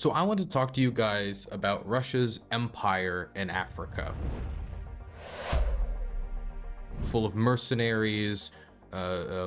So I want to talk to you guys about Russia's empire in Africa, full of mercenaries,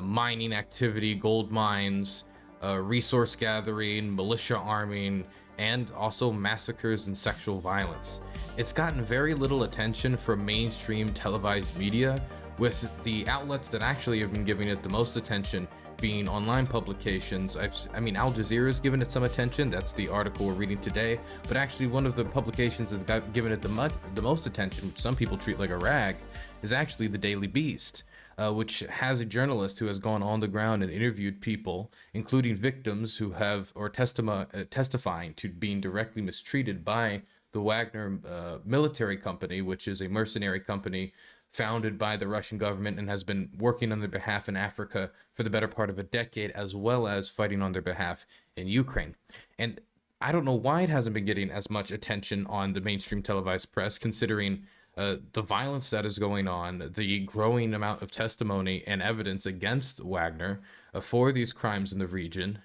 mining activity, gold mines, resource gathering, militia arming, and also massacres and sexual violence. It's gotten very little attention from mainstream televised media, with the outlets that actually have been giving it the most attention being online publications. I mean, Al Jazeera's given it some attention. That's the article we're reading today. But actually, one of the publications that got given it the most attention, which some people treat like a rag, is actually the Daily Beast, which has a journalist who has gone on the ground and interviewed people, including victims who have or testifying to being directly mistreated by the Wagner military company, which is a mercenary company founded by the Russian government and has been working on their behalf in Africa for the better part of a decade, as well as fighting on their behalf in Ukraine. And I don't know why it hasn't been getting as much attention on the mainstream televised press, considering the violence that is going on, the growing amount of testimony and evidence against Wagner for these crimes in the region,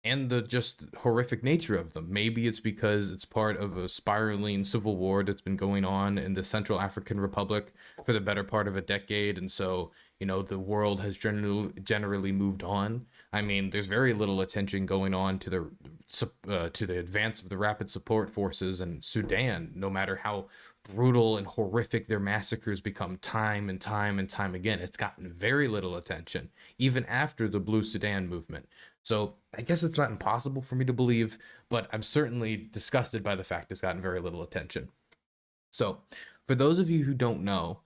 and the just horrific nature of them. Maybe it's because it's part of a spiraling civil war that's been going on in the Central African Republic for the better part of a decade, and so the world has generally moved on. I mean, there's very little attention going on to the advance of the rapid support forces in Sudan, no matter how brutal and horrific their massacres become time and time and time again. It's gotten very little attention, even after the Blue Sudan movement. So I guess it's not impossible for me to believe, but I'm certainly disgusted by the fact it's gotten very little attention. So for those of you who don't know,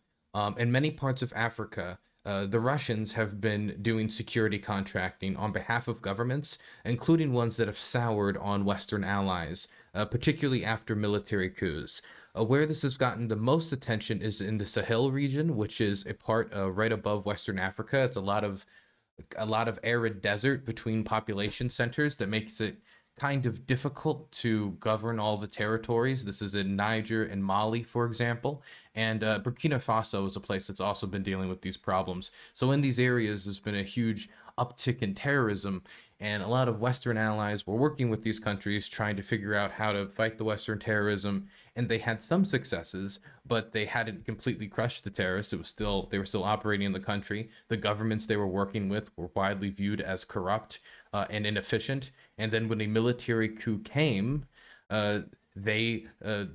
in many parts of Africa, the Russians have been doing security contracting on behalf of governments, including ones that have soured on Western allies, particularly after military coups. Where this has gotten the most attention is in the Sahel region, which is a part right above Western Africa. It's a lot of arid desert between population centers that makes it kind of difficult to govern all the territories. This is in Niger and Mali, for example, and Burkina Faso is a place that's also been dealing with these problems. So in these areas, there's been a huge uptick in terrorism, and a lot of Western allies were working with these countries trying to figure out how to fight the Western terrorism, and they had some successes, but they hadn't completely crushed the terrorists. They were still operating in the country. The governments they were working with were widely viewed as corrupt and inefficient. And then when the military coup came, the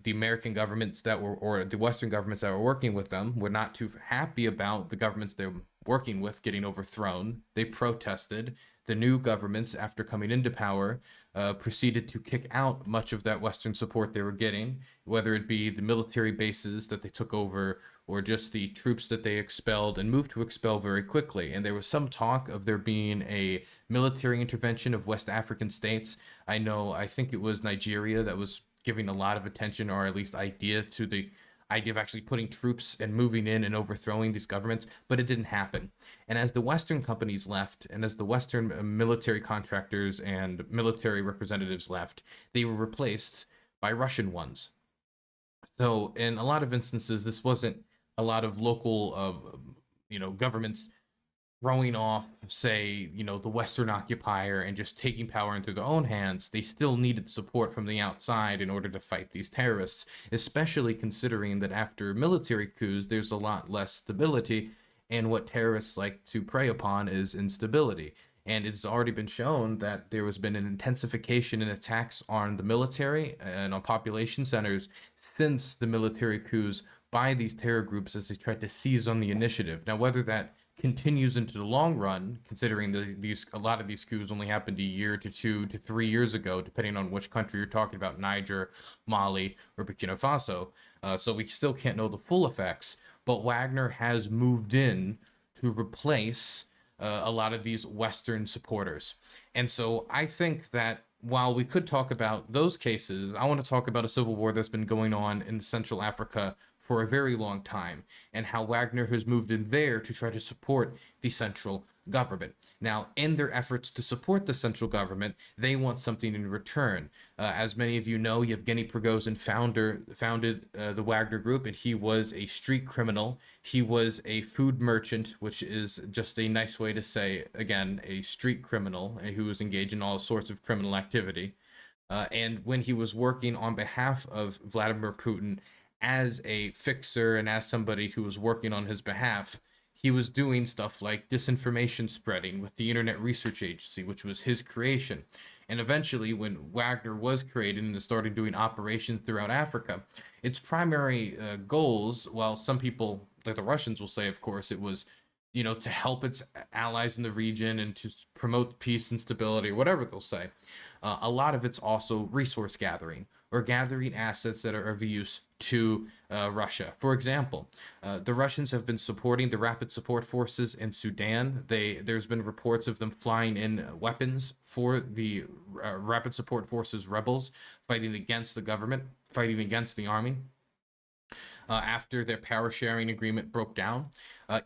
American governments or the Western governments that were working with them were not too happy about the governments they were working with getting overthrown. They protested. The new governments, after coming into power, proceeded to kick out much of that Western support they were getting, whether it be the military bases that they took over or just the troops that they expelled and moved to expel very quickly. And there was some talk of there being a military intervention of West African states. I think it was Nigeria that was giving a lot of attention, or at least idea of actually putting troops and moving in and overthrowing these governments, but it didn't happen. And as the Western companies left, and as the Western military contractors and military representatives left, they were replaced by Russian ones. So in a lot of instances, this wasn't a lot of local, governments throwing off, say, the Western occupier and just taking power into their own hands. They still needed support from the outside in order to fight these terrorists, especially considering that after military coups, there's a lot less stability, and what terrorists like to prey upon is instability. And it's already been shown that there has been an intensification in attacks on the military and on population centers since the military coups by these terror groups as they tried to seize on the initiative. Now, whether that continues into the long run, considering a lot of these coups only happened a year to 2 to 3 years ago, depending on which country you're talking about, Niger, Mali, or Burkina Faso. So we still can't know the full effects, but Wagner has moved in to replace a lot of these Western supporters. And so I think that while we could talk about those cases, I want to talk about a civil war that's been going on in Central Africa for a very long time, and how Wagner has moved in there to try to support the central government. Now, in their efforts to support the central government, they want something in return. As many of you know, Yevgeny Prigozhin founded the Wagner Group, and he was a street criminal. He was a food merchant, which is just a nice way to say, again, a street criminal who was engaged in all sorts of criminal activity. And when he was working on behalf of Vladimir Putin as a fixer and as somebody who was working on his behalf, he was doing stuff like disinformation spreading with the Internet Research Agency, which was his creation. And eventually, when Wagner was created and started doing operations throughout Africa, its primary goals, well, some people, like the Russians will say, of course, it was, to help its allies in the region and to promote peace and stability, or whatever they'll say. A lot of it's also resource gathering or gathering assets that are of use to Russia. For example, the Russians have been supporting the Rapid Support Forces in Sudan. There's been reports of them flying in weapons for the Rapid Support Forces rebels fighting against the government, fighting against the army. After their power sharing agreement broke down,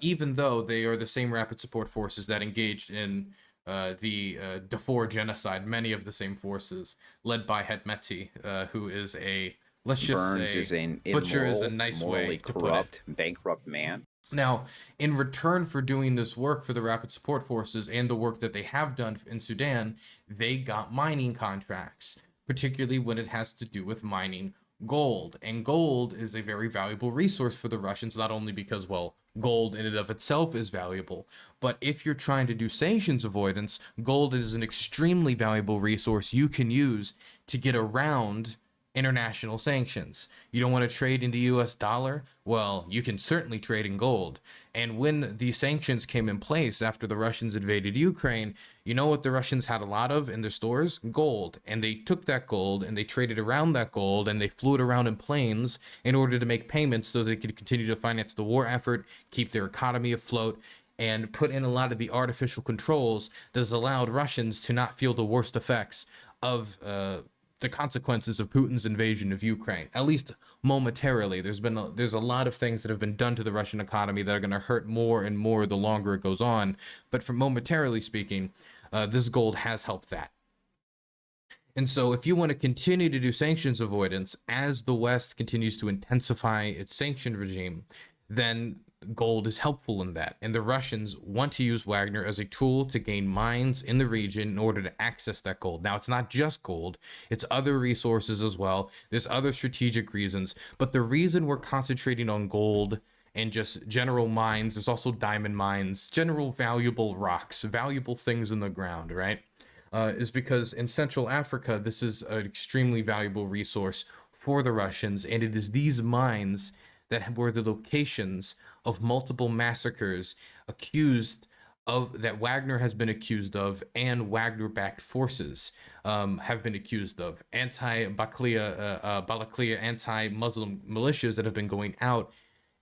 even though they are the same Rapid Support Forces that engaged in the Darfur genocide, many of the same forces led by Hemeti, who is a, let's just Burns say, is an butcher is a immoral, nice morally way to put it. corrupt, bankrupt man. Now, in return for doing this work for the Rapid Support Forces and the work that they have done in Sudan, they got mining contracts, particularly when it has to do with mining gold. And gold is a very valuable resource for the Russians, not only because, well, gold in and of itself is valuable, but if you're trying to do sanctions avoidance, gold is an extremely valuable resource you can use to get around international sanctions. You don't want to trade in the US dollar? Well, you can certainly trade in gold. And when the sanctions came in place after the Russians invaded Ukraine, you know what the Russians had a lot of in their stores? Gold. And they took that gold and they traded around that gold and they flew it around in planes in order to make payments so they could continue to finance the war effort, keep their economy afloat, and put in a lot of the artificial controls that has allowed Russians to not feel the worst effects of the consequences of Putin's invasion of Ukraine, at least momentarily. There's a lot of things that have been done to the Russian economy that are going to hurt more and more the longer it goes on. But from momentarily speaking, this gold has helped that. And so if you want to continue to do sanctions avoidance as the West continues to intensify its sanction regime, then gold is helpful in that. And the Russians want to use Wagner as a tool to gain mines in the region in order to access that gold. Now, it's not just gold, it's other resources as well. There's other strategic reasons. But the reason we're concentrating on gold and just general mines, there's also diamond mines, general valuable rocks, valuable things in the ground, right? Is because in Central Africa, this is an extremely valuable resource for the Russians. And it is these mines that were the locations of multiple massacres that Wagner has been accused of, and Wagner-backed forces have been accused of. Balaklia anti-Muslim militias that have been going out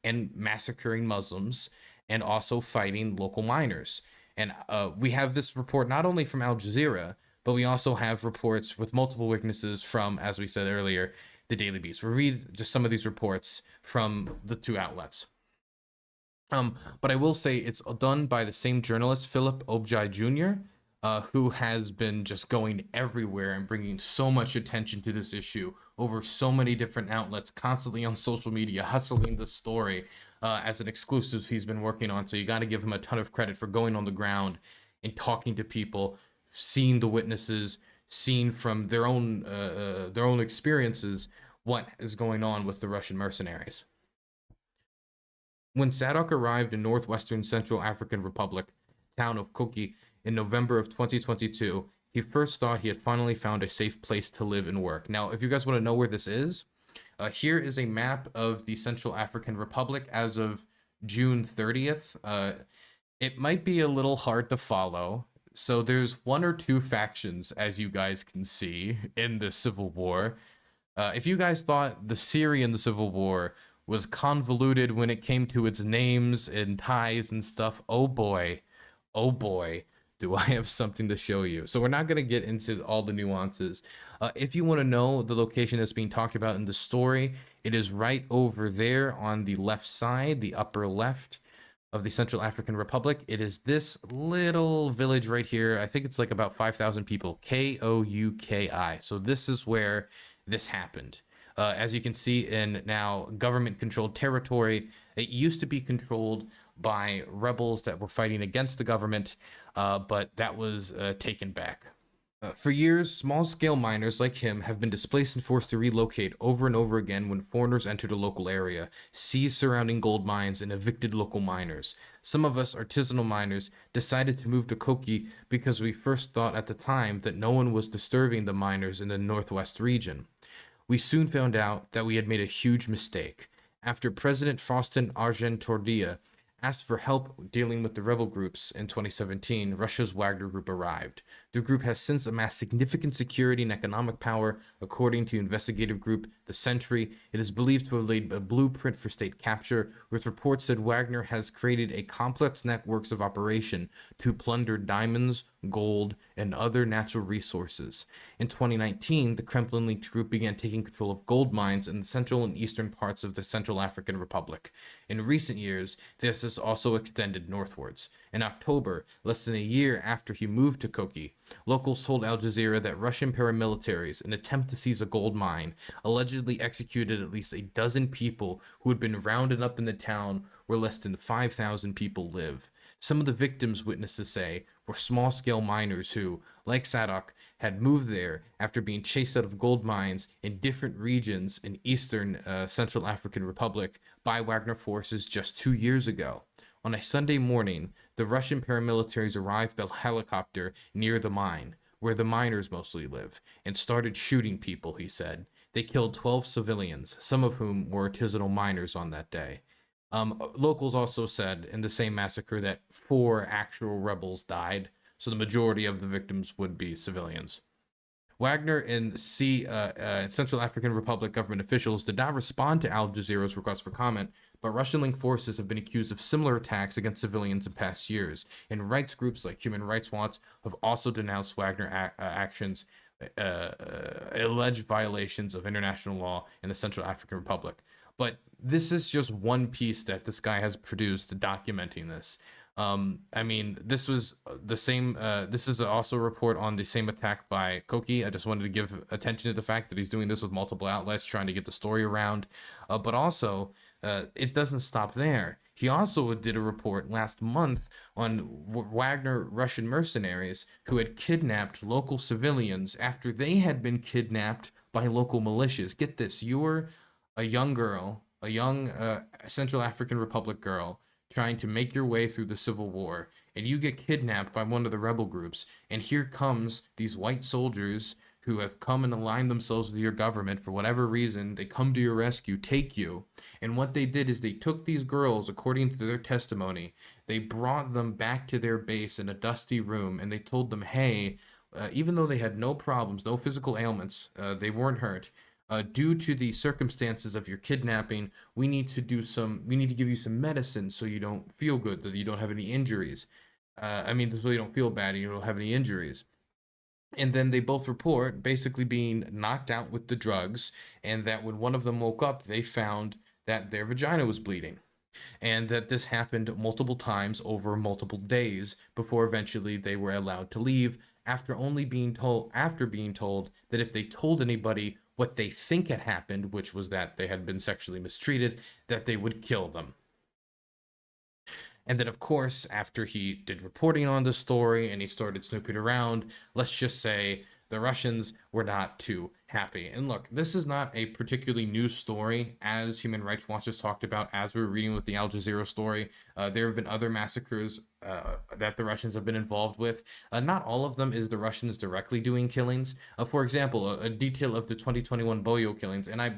and massacring Muslims and also fighting local miners. And we have this report not only from Al Jazeera, but we also have reports with multiple witnesses from, as we said earlier, the Daily Beast. We'll read just some of these reports from the two outlets. But I will say it's done by the same journalist, Philip Objai Jr., who has been just going everywhere and bringing so much attention to this issue over so many different outlets, constantly on social media, hustling the story as an exclusive he's been working on. So you got to give him a ton of credit for going on the ground and talking to people, seeing the witnesses, seeing from their own experiences what is going on with the Russian mercenaries. When Sadok arrived in northwestern Central African Republic, town of Koki, in November of 2022, he first thought he had finally found a safe place to live and work. Now, if you guys want to know where this is, here is a map of the Central African Republic as of June 30th. It might be a little hard to follow. So there's one or two factions, as you guys can see, in the civil war. If you guys thought the Syrian civil war was convoluted when it came to its names and ties and stuff, oh boy, do I have something to show you. So we're not going to get into all the nuances. If you want to know the location that's being talked about in the story, it is right over there on the left side, the upper left of the Central African Republic. It is this little village right here. I think it's like about 5,000 people, Kouki. So this is where this happened. As you can see in now government-controlled territory, it used to be controlled by rebels that were fighting against the government, but that was taken back. For years, small-scale miners like him have been displaced and forced to relocate over and over again when foreigners entered a local area, seized surrounding gold mines, and evicted local miners. Some of us artisanal miners decided to move to Koki because we first thought at the time that no one was disturbing the miners in the northwest region. We soon found out that we had made a huge mistake. After President Faustin Argentordia asked for help dealing with the rebel groups in 2017, Russia's Wagner group arrived. The group has since amassed significant security and economic power. According to investigative group The Sentry, it is believed to have laid a blueprint for state capture, with reports that Wagner has created a complex networks of operation to plunder diamonds, gold, and other natural resources. In 2019, the Kremlin-linked group began taking control of gold mines in the central and eastern parts of the Central African Republic. In recent years, this has also extended northwards. In October, less than a year after he moved to Koki, locals told Al Jazeera that Russian paramilitaries, in an attempt to seize a gold mine, allegedly executed at least a dozen people who had been rounded up in the town where less than 5,000 people live. Some of the victims, witnesses say, were small-scale miners who, like Sadok, had moved there after being chased out of gold mines in different regions in eastern Central African Republic by Wagner forces just 2 years ago. On a Sunday morning, the Russian paramilitaries arrived by helicopter near the mine, where the miners mostly live, and started shooting people, he said. They killed 12 civilians, some of whom were artisanal miners on that day. Locals also said in the same massacre that 4 actual rebels died, so the majority of the victims would be civilians. Wagner and Central African Republic government officials did not respond to Al Jazeera's request for comment, but Russian-linked forces have been accused of similar attacks against civilians in past years, and rights groups like Human Rights Watch have also denounced Wagner actions, alleged violations of international law in the Central African Republic. But this is just one piece that this guy has produced documenting this. I mean, this was the same. This is also a report on the same attack by Koki. I just wanted to give attention to the fact that he's doing this with multiple outlets, trying to get the story around. But also, it doesn't stop there. He also did a report last month on Wagner Russian mercenaries who had kidnapped local civilians after they had been kidnapped by local militias. Get this, you're a young girl, a young Central African Republic girl, trying to make your way through the Civil War, and you get kidnapped by one of the rebel groups, and here comes these white soldiers who have come and aligned themselves with your government for whatever reason. They come to your rescue, take you, and what they did is they took these girls, according to their testimony, they brought them back to their base in a dusty room, and they told them, hey, even though they had no problems, no physical ailments, they weren't hurt, due to the circumstances of your kidnapping, we need to give you some medicine so you don't feel good, that you don't have any injuries. So you don't feel bad and you don't have any injuries. And then they both report basically being knocked out with the drugs, and that when one of them woke up, they found that their vagina was bleeding. And that this happened multiple times over multiple days before eventually they were allowed to leave after being told that if they told anybody what they think had happened, which was that they had been sexually mistreated, that they would kill them. And then, of course, after he did reporting on the story and he started snooping around, let's just say the Russians were not too happy. And look, this is not a particularly new story, as Human Rights Watch has talked about, as we were reading with the Al Jazeera story. There have been other massacres that the Russians have been involved with. Not all of them is the Russians directly doing killings. For example, a detail of the 2021 Boyo killings, and I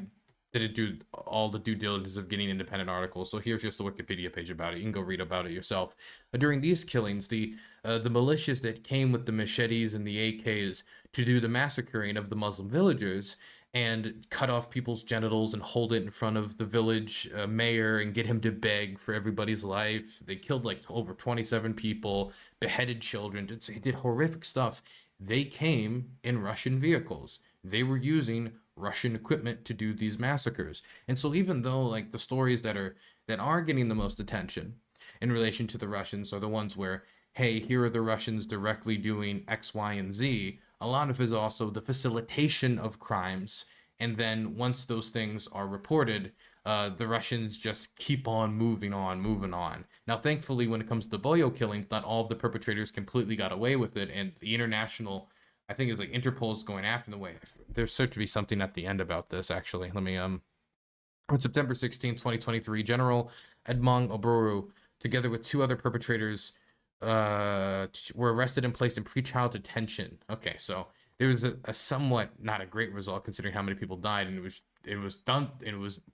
didn't do all the due diligence of getting independent articles, so here's just the Wikipedia page about it. You can go read about it yourself. During these killings, the militias that came with the machetes and the AKs to do the massacring of the Muslim villagers and cut off people's genitals and hold it in front of the village mayor and get him to beg for everybody's life. They killed like over 27 people, beheaded children. They did horrific stuff. They came in Russian vehicles. They were using Russian equipment to do these massacres. And so even though like the stories that are getting the most attention in relation to the Russians are the ones where, hey, here are the Russians directly doing X, Y, and Z, a lot of it is also the facilitation of crimes. And then once those things are reported, the Russians just keep on moving on. Now, thankfully, when it comes to the Boyo killings, not all of the perpetrators completely got away with it, and the international I think it's like Interpol's going after the way. There's said to be something at the end about this, actually. Let me, on September 16, 2023, General Edmond Oboro, together with 2 other perpetrators, were arrested and placed in pretrial detention. Okay, so there was a somewhat not a great result considering how many people died, and it was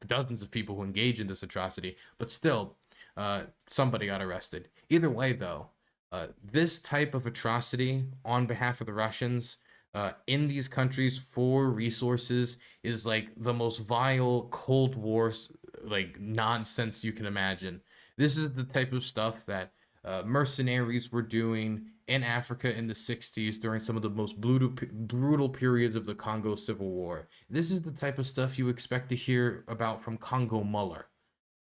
dozens of people who engaged in this atrocity, but still, somebody got arrested. Either way, though, this type of atrocity on behalf of the Russians in these countries for resources is like the most vile Cold War like nonsense you can imagine. This is the type of stuff that mercenaries were doing in Africa in the 60s during some of the most brutal periods of the Congo Civil War. This is the type of stuff you expect to hear about from Congo Muller.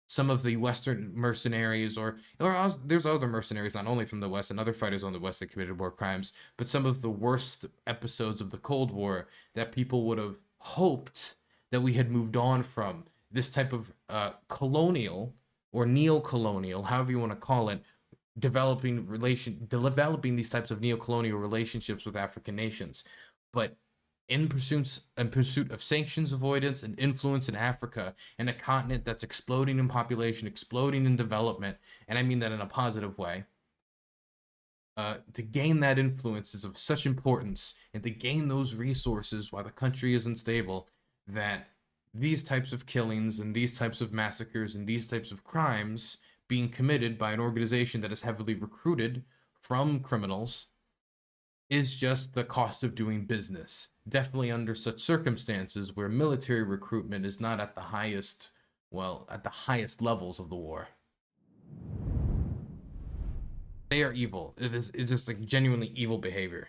Some of the Western mercenaries, or there's other mercenaries, not only from the West and other fighters on the West that committed war crimes, but some of the worst episodes of the Cold War that people would have hoped that we had moved on from. This type of colonial or neocolonial, however you want to call it, developing these types of neocolonial relationships with African nations. But in pursuit of sanctions avoidance and influence in Africa, and a continent that's exploding in population, exploding in development, and I mean that in a positive way, to gain that influence is of such importance, and to gain those resources while the country is unstable, that these types of killings and these types of massacres and these types of crimes being committed by an organization that is heavily recruited from criminals is just the cost of doing business. Definitely under such circumstances where military recruitment is not at the highest, at the highest levels of the war. They are evil. It's just like genuinely evil behavior.